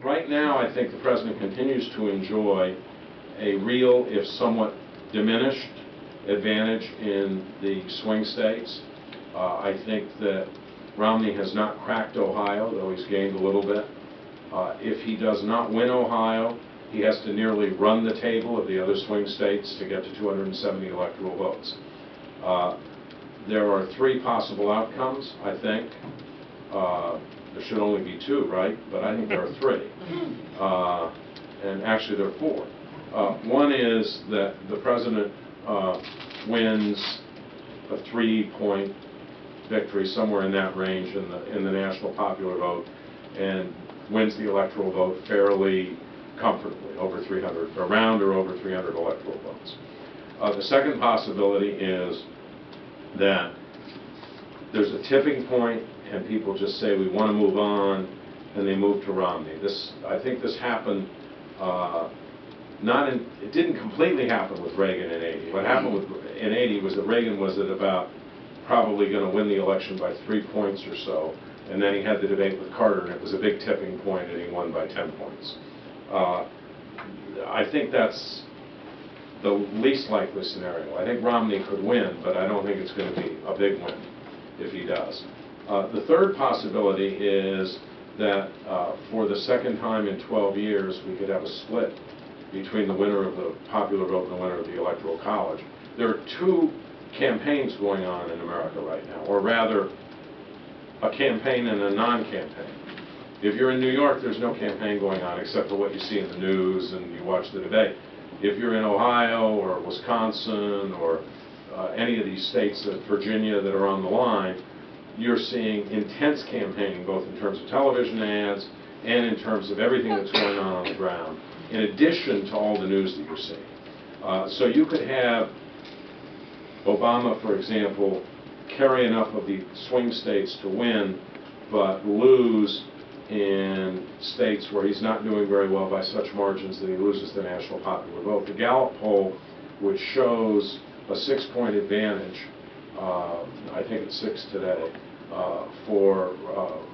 Right now, I think the president continues to enjoy a real, if somewhat diminished, advantage in the swing states. I think that Romney has not cracked Ohio, though he's gained a little bit. If he does not win Ohio, he has to nearly run the table of the other swing states to get to 270 electoral votes. There are three possible outcomes, I think. There should only be two, right? But I think there are three. And actually there are four. One is that the president wins a 3-point victory, somewhere in that range in the national popular vote, and wins the electoral vote fairly comfortably, over 300, around or over 300 electoral votes. The second possibility is that there's a tipping point and people just say we want to move on, and they move to Romney. I think this happened, it didn't completely happen with Reagan in 80. What happened in 80 was that Reagan was at about probably going to win the election by 3 points or so, and then he had the debate with Carter, and it was a big tipping point, and he won by 10 points. I think that's the least likely scenario. I think Romney could win, but I don't think it's going to be a big win if he does. The third possibility is that for the second time in 12 years, we could have a split between the winner of the popular vote and the winner of the Electoral College. There are two campaigns going on in America right now, or rather, a campaign and a non-campaign. If you're in New York, there's no campaign going on except for what you see in the news and you watch the debate. If you're in Ohio or Wisconsin or any of these states, Virginia, that are on the line, you're seeing intense campaigning, both in terms of television ads and in terms of everything that's going on the ground, in addition to all the news that you're seeing. So you could have Obama, for example, carry enough of the swing states to win, but lose in states where he's not doing very well by such margins that he loses the national popular vote. The Gallup poll, which shows a 6-point advantage, I think it's 6 today, for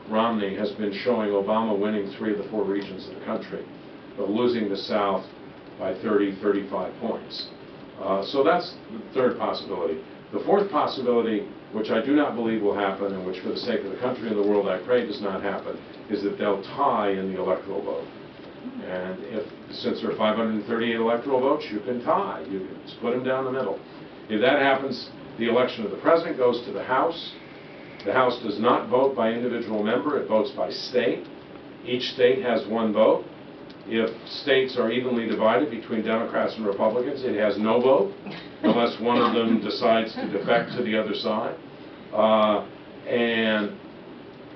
Romney, has been showing Obama winning 3 of the 4 regions of the country, but losing the South by 30, 35 points. So that's the third possibility. The fourth possibility, which I do not believe will happen, and which for the sake of the country and the world I pray does not happen, is that they'll tie in the electoral vote. And since there are 538 electoral votes, you can tie. You can split them down the middle. If that happens, the election of the president goes to the House. The House does not vote by individual member, it votes by state. Each state has 1 vote. If states are evenly divided between Democrats and Republicans, it has no vote, unless one of them decides to defect to the other side.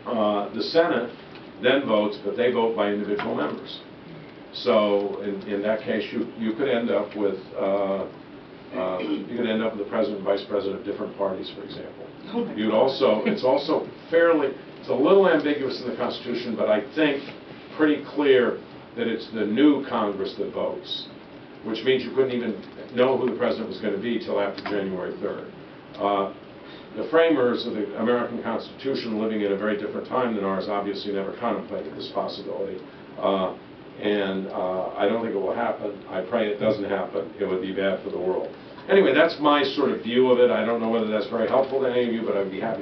The Senate then votes, but they vote by individual members. So in that case, you could end up with the president and vice president of different parties, for example. It's also it's a little ambiguous in the Constitution, but I think pretty clear that it's the new Congress that votes, which means you couldn't even know who the president was going to be till after January 3rd. The framers of the American Constitution, living in a very different time than ours, obviously never contemplated this possibility. And I don't think it will happen. I pray it doesn't happen. It would be bad for the world. Anyway, that's my sort of view of it. I don't know whether that's very helpful to any of you, but I'd be happy to